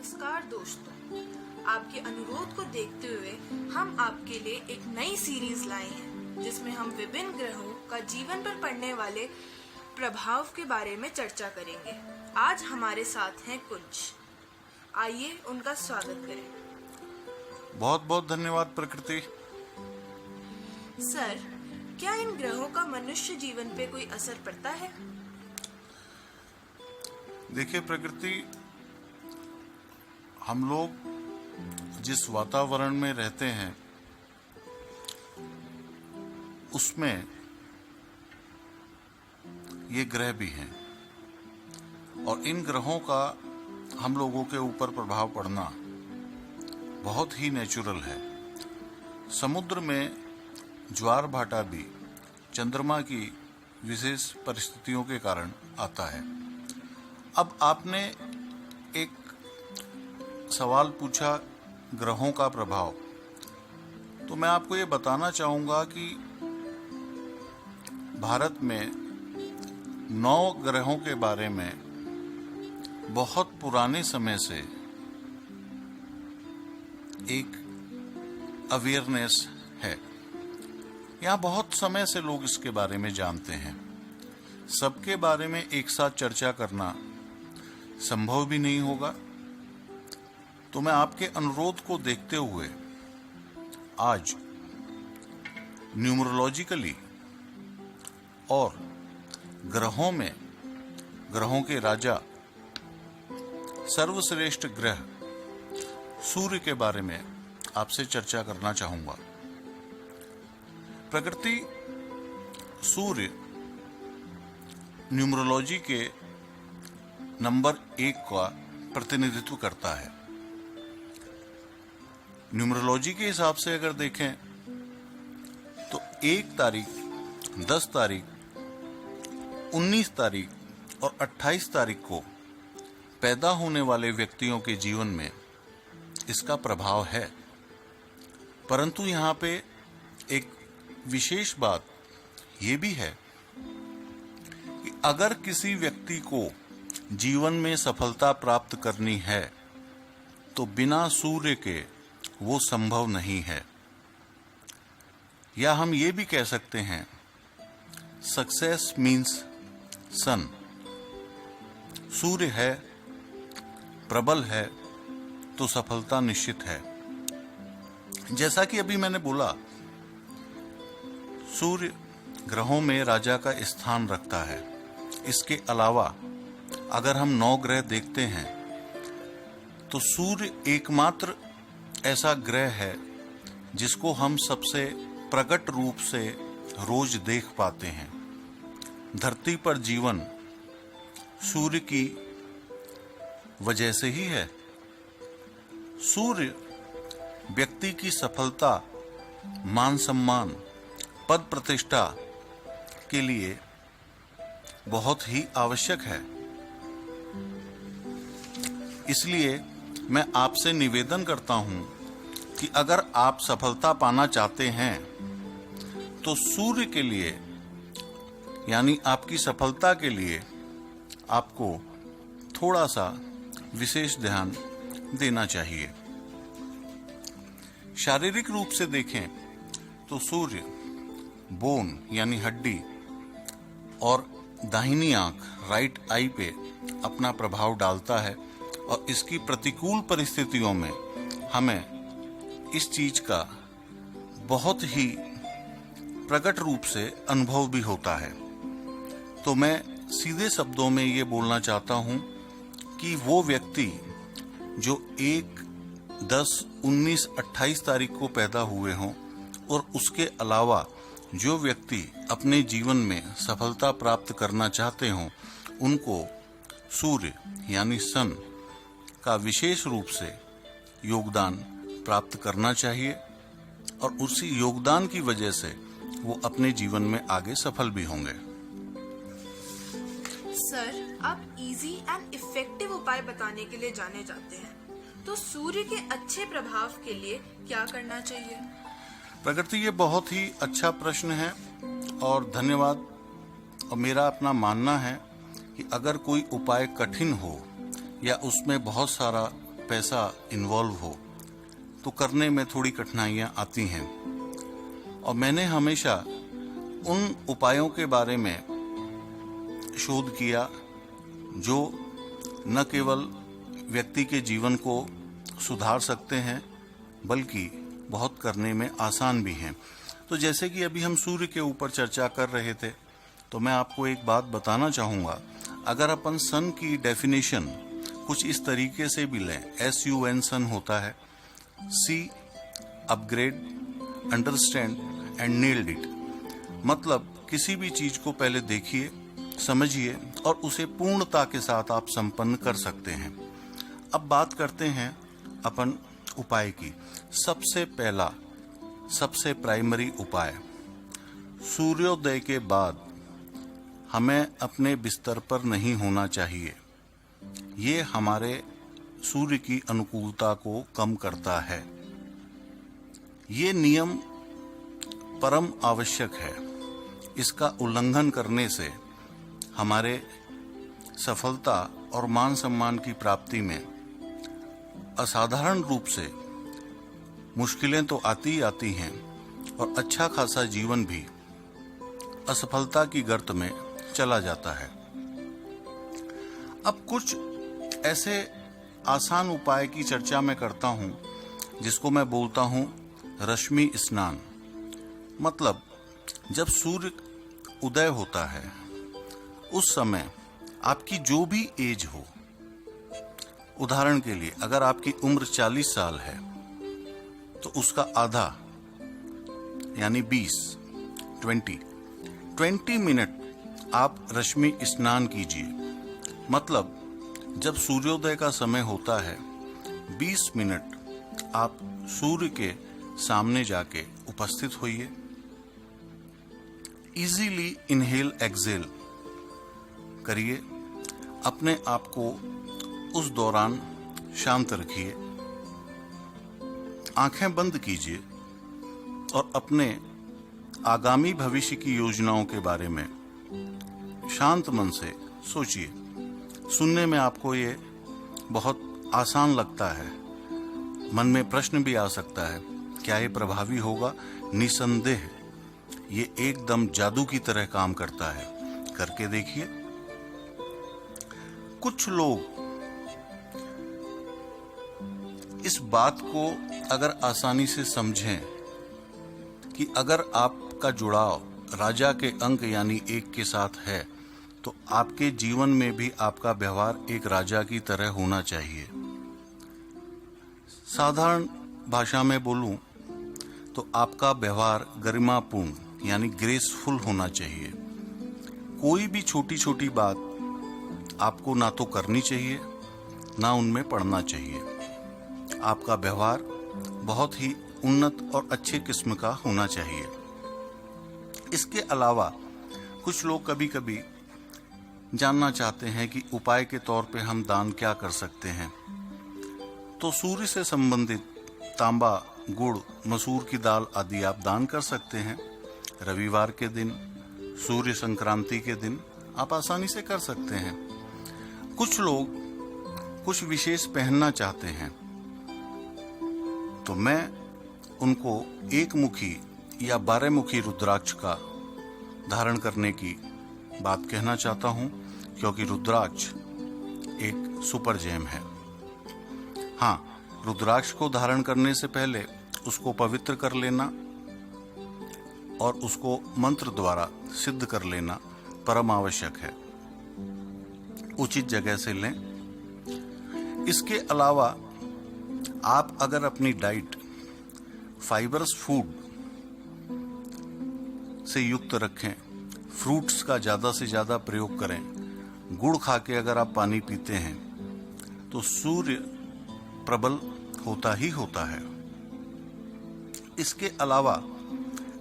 नमस्कार दोस्तों, आपके अनुरोध को देखते हुए हम आपके लिए एक नई सीरीज लाए हैं जिसमें हम विभिन्न ग्रहों का जीवन पर पड़ने वाले प्रभाव के बारे में चर्चा करेंगे। आज हमारे साथ हैं कुंज। आइए उनका स्वागत करें। बहुत बहुत धन्यवाद प्रकृति। सर, क्या इन ग्रहों का मनुष्य जीवन पे कोई असर पड़ता है? देखिए प्रकृति, हम लोग जिस वातावरण में रहते हैं उसमें ये ग्रह भी हैं और इन ग्रहों का हम लोगों के ऊपर प्रभाव पड़ना बहुत ही नेचुरल है। समुद्र में ज्वार भाटा भी चंद्रमा की विशेष परिस्थितियों के कारण आता है। अब आपने एक सवाल पूछा ग्रहों का प्रभाव, तो मैं आपको ये बताना चाहूँगा कि भारत में 9 ग्रहों के बारे में बहुत पुराने समय से एक अवेयरनेस है। यहाँ बहुत समय से लोग इसके बारे में जानते हैं। सबके बारे में एक साथ चर्चा करना संभव भी नहीं होगा, तो मैं आपके अनुरोध को देखते हुए आज न्यूमरोलॉजिकली और ग्रहों में ग्रहों के राजा सर्वश्रेष्ठ ग्रह सूर्य के बारे में आपसे चर्चा करना चाहूंगा। प्रकृति, सूर्य न्यूमरोलॉजी के नंबर 1 का प्रतिनिधित्व करता है। न्यूमरोलॉजी के हिसाब से अगर देखें तो 1 तारीख, 10 तारीख, 19 तारीख और 28 तारीख को पैदा होने वाले व्यक्तियों के जीवन में इसका प्रभाव है। परंतु यहाँ पे एक विशेष बात ये भी है कि अगर किसी व्यक्ति को जीवन में सफलता प्राप्त करनी है तो बिना सूर्य के वो संभव नहीं है। या हम ये भी कह सकते हैं, सक्सेस मीन्स सन। सूर्य है, प्रबल है तो सफलता निश्चित है। जैसा कि अभी मैंने बोला, सूर्य ग्रहों में राजा का स्थान रखता है। इसके अलावा अगर हम 9 ग्रह देखते हैं तो सूर्य एकमात्र ऐसा ग्रह है जिसको हम सबसे प्रकट रूप से रोज देख पाते हैं। धरती पर जीवन सूर्य की वजह से ही है। सूर्य व्यक्ति की सफलता, मान सम्मान, पद प्रतिष्ठा के लिए बहुत ही आवश्यक है। इसलिए मैं आपसे निवेदन करता हूं कि अगर आप सफलता पाना चाहते हैं तो सूर्य के लिए, यानी आपकी सफलता के लिए आपको थोड़ा सा विशेष ध्यान देना चाहिए। शारीरिक रूप से देखें तो सूर्य बोन यानी हड्डी और दाहिनी आंख, राइट आई पे अपना प्रभाव डालता है और इसकी प्रतिकूल परिस्थितियों में हमें इस चीज का बहुत ही प्रकट रूप से अनुभव भी होता है। तो मैं सीधे शब्दों में ये बोलना चाहता हूं कि वो व्यक्ति जो 1, 10, 19, 28 तारीख को पैदा हुए हों और उसके अलावा जो व्यक्ति अपने जीवन में सफलता प्राप्त करना चाहते हों, उनको सूर्य यानी सन का विशेष रूप से योगदान प्राप्त करना चाहिए और उसी योगदान की वजह से वो अपने जीवन में आगे सफल भी होंगे। सर, आप इजी एंड इफेक्टिव उपाय बताने के लिए जाने जाते हैं, तो सूर्य के अच्छे प्रभाव के लिए क्या करना चाहिए? प्रकृति, ये बहुत ही अच्छा प्रश्न है और धन्यवाद। और मेरा अपना मानना है कि अगर कोई उपाय कठिन हो या उसमें बहुत सारा पैसा इन्वॉल्व हो तो करने में थोड़ी कठिनाइयाँ आती हैं। और मैंने हमेशा उन उपायों के बारे में शोध किया जो न केवल व्यक्ति के जीवन को सुधार सकते हैं बल्कि बहुत करने में आसान भी हैं। तो जैसे कि अभी हम सूर्य के ऊपर चर्चा कर रहे थे, तो मैं आपको एक बात बताना चाहूँगा। अगर अपन सन की डेफिनेशन कुछ इस तरीके से भी लें, SUN सन होता है see upgrade, understand and nailed it. मतलब किसी भी चीज को पहले देखिए, समझिए और उसे पूर्णता के साथ आप संपन्न कर सकते हैं। अब बात करते हैं अपन उपाय की। सबसे पहला, सबसे प्राइमरी उपाय, सूर्योदय के बाद हमें अपने बिस्तर पर नहीं होना चाहिए। ये हमारे सूर्य की अनुकूलता को कम करता है। ये नियम परम आवश्यक है। इसका उल्लंघन करने से हमारे सफलता और मान सम्मान की प्राप्ति में असाधारण रूप से मुश्किलें तो आती ही आती हैं और अच्छा खासा जीवन भी असफलता की गर्त में चला जाता है। अब कुछ ऐसे आसान उपाय की चर्चा मैं करता हूं जिसको मैं बोलता हूं रश्मि स्नान। मतलब जब सूर्य उदय होता है उस समय आपकी जो भी एज हो, उदाहरण के लिए अगर आपकी उम्र 40 साल है तो उसका आधा यानी 20 मिनट आप रश्मि स्नान कीजिए। मतलब जब सूर्योदय का समय होता है 20 मिनट आप सूर्य के सामने जाके उपस्थित होइए। इजीली इनहेल एक्सेल करिए। अपने आप को उस दौरान शांत रखिए, आंखें बंद कीजिए और अपने आगामी भविष्य की योजनाओं के बारे में शांत मन से सोचिए। सुनने में आपको ये बहुत आसान लगता है, मन में प्रश्न भी आ सकता है, क्या ये प्रभावी होगा? निसंदेह ये एकदम जादू की तरह काम करता है। करके देखिए। कुछ लोग इस बात को अगर आसानी से समझें कि अगर आपका जुड़ाव राजा के अंक यानी 1 के साथ है तो आपके जीवन में भी आपका व्यवहार एक राजा की तरह होना चाहिए। साधारण भाषा में बोलूं तो आपका व्यवहार गरिमापूर्ण यानी ग्रेसफुल होना चाहिए। कोई भी छोटी छोटी बात आपको ना तो करनी चाहिए ना उनमें पड़ना चाहिए। आपका व्यवहार बहुत ही उन्नत और अच्छे किस्म का होना चाहिए। इसके अलावा कुछ लोग कभी कभी जानना चाहते हैं कि उपाय के तौर पे हम दान क्या कर सकते हैं। तो सूर्य से संबंधित तांबा, गुड़, मसूर की दाल आदि आप दान कर सकते हैं। रविवार के दिन, सूर्य संक्रांति के दिन आप आसानी से कर सकते हैं। कुछ लोग कुछ विशेष पहनना चाहते हैं तो मैं उनको 1 मुखी या 12 मुखी रुद्राक्ष का धारण करने की बात कहना चाहता हूं, क्योंकि रुद्राक्ष एक सुपर जेम है। हाँ, रुद्राक्ष को धारण करने से पहले उसको पवित्र कर लेना और उसको मंत्र द्वारा सिद्ध कर लेना परम आवश्यक है। उचित जगह से लें। इसके अलावा आप अगर अपनी डाइट फाइबरस फूड से युक्त रखें, फ्रूट्स का ज़्यादा से ज़्यादा प्रयोग करें, गुड़ खा के अगर आप पानी पीते हैं तो सूर्य प्रबल होता ही होता है। इसके अलावा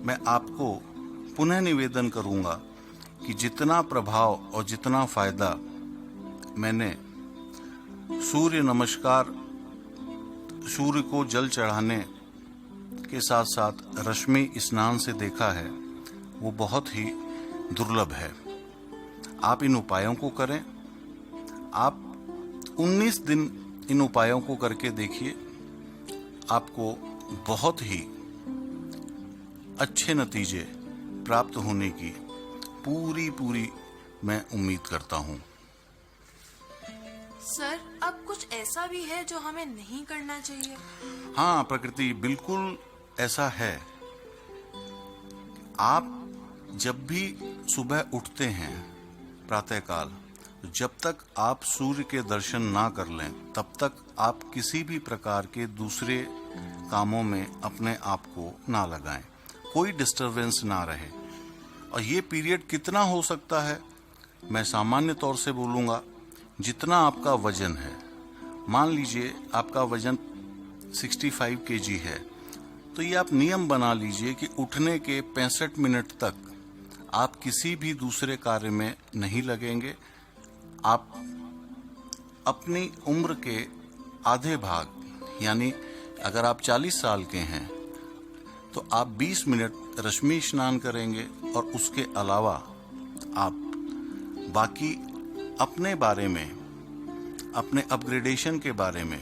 मैं आपको पुनः निवेदन करूंगा कि जितना प्रभाव और जितना फायदा मैंने सूर्य नमस्कार, सूर्य को जल चढ़ाने के साथ साथ रश्मि स्नान से देखा है, वो बहुत ही दुर्लभ है। आप इन उपायों को करें। आप 19 दिन इन उपायों को करके देखिए, आपको बहुत ही अच्छे नतीजे प्राप्त होने की पूरी मैं उम्मीद करता हूँ। सर, अब कुछ ऐसा भी है जो हमें नहीं करना चाहिए? हाँ प्रकृति, बिल्कुल ऐसा है। आप जब भी सुबह उठते हैं प्रातःकाल, जब तक आप सूर्य के दर्शन ना कर लें तब तक आप किसी भी प्रकार के दूसरे कामों में अपने आप को ना लगाएं, कोई डिस्टरबेंस ना रहे। और ये पीरियड कितना हो सकता है, मैं सामान्य तौर से बोलूँगा, जितना आपका वजन है। मान लीजिए आपका वजन 65 kg है, तो ये आप नियम बना लीजिए कि उठने के 65 मिनट तक आप किसी भी दूसरे कार्य में नहीं लगेंगे। आप अपनी उम्र के आधे भाग, यानी अगर आप 40 साल के हैं तो आप 20 मिनट रश्मि स्नान करेंगे और उसके अलावा आप बाकी अपने बारे में, अपने अपग्रेडेशन के बारे में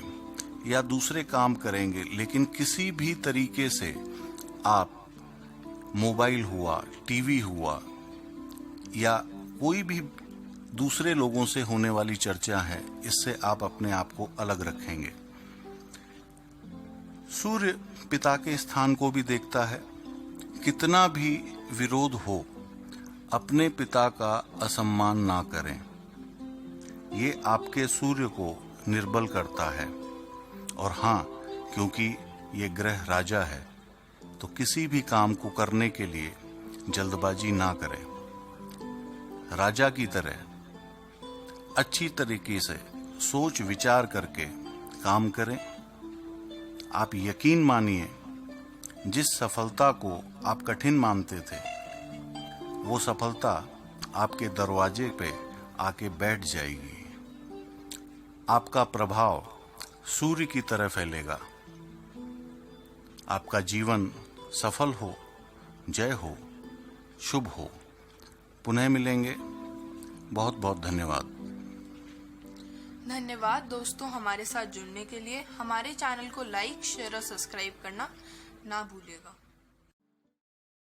या दूसरे काम करेंगे, लेकिन किसी भी तरीके से आप मोबाइल हुआ, टीवी हुआ या कोई भी दूसरे लोगों से होने वाली चर्चा है, इससे आप अपने आप को अलग रखेंगे। सूर्य पिता के स्थान को भी देखता है। कितना भी विरोध हो, अपने पिता का असम्मान ना करें। ये आपके सूर्य को निर्बल करता है। और हाँ, क्योंकि ये ग्रह राजा है, तो किसी भी काम को करने के लिए जल्दबाजी ना करें। राजा की तरह अच्छी तरीके से सोच विचार करके काम करें। आप यकीन मानिए, जिस सफलता को आप कठिन मानते थे, वो सफलता आपके दरवाजे पे आके बैठ जाएगी। आपका प्रभाव सूर्य की तरह फैलेगा। आपका जीवन सफल हो, जय हो, शुभ हो। पुनः मिलेंगे। बहुत बहुत धन्यवाद। धन्यवाद दोस्तों, हमारे साथ जुड़ने के लिए। हमारे चैनल को लाइक, शेयर और सब्सक्राइब करना ना भूलिएगा।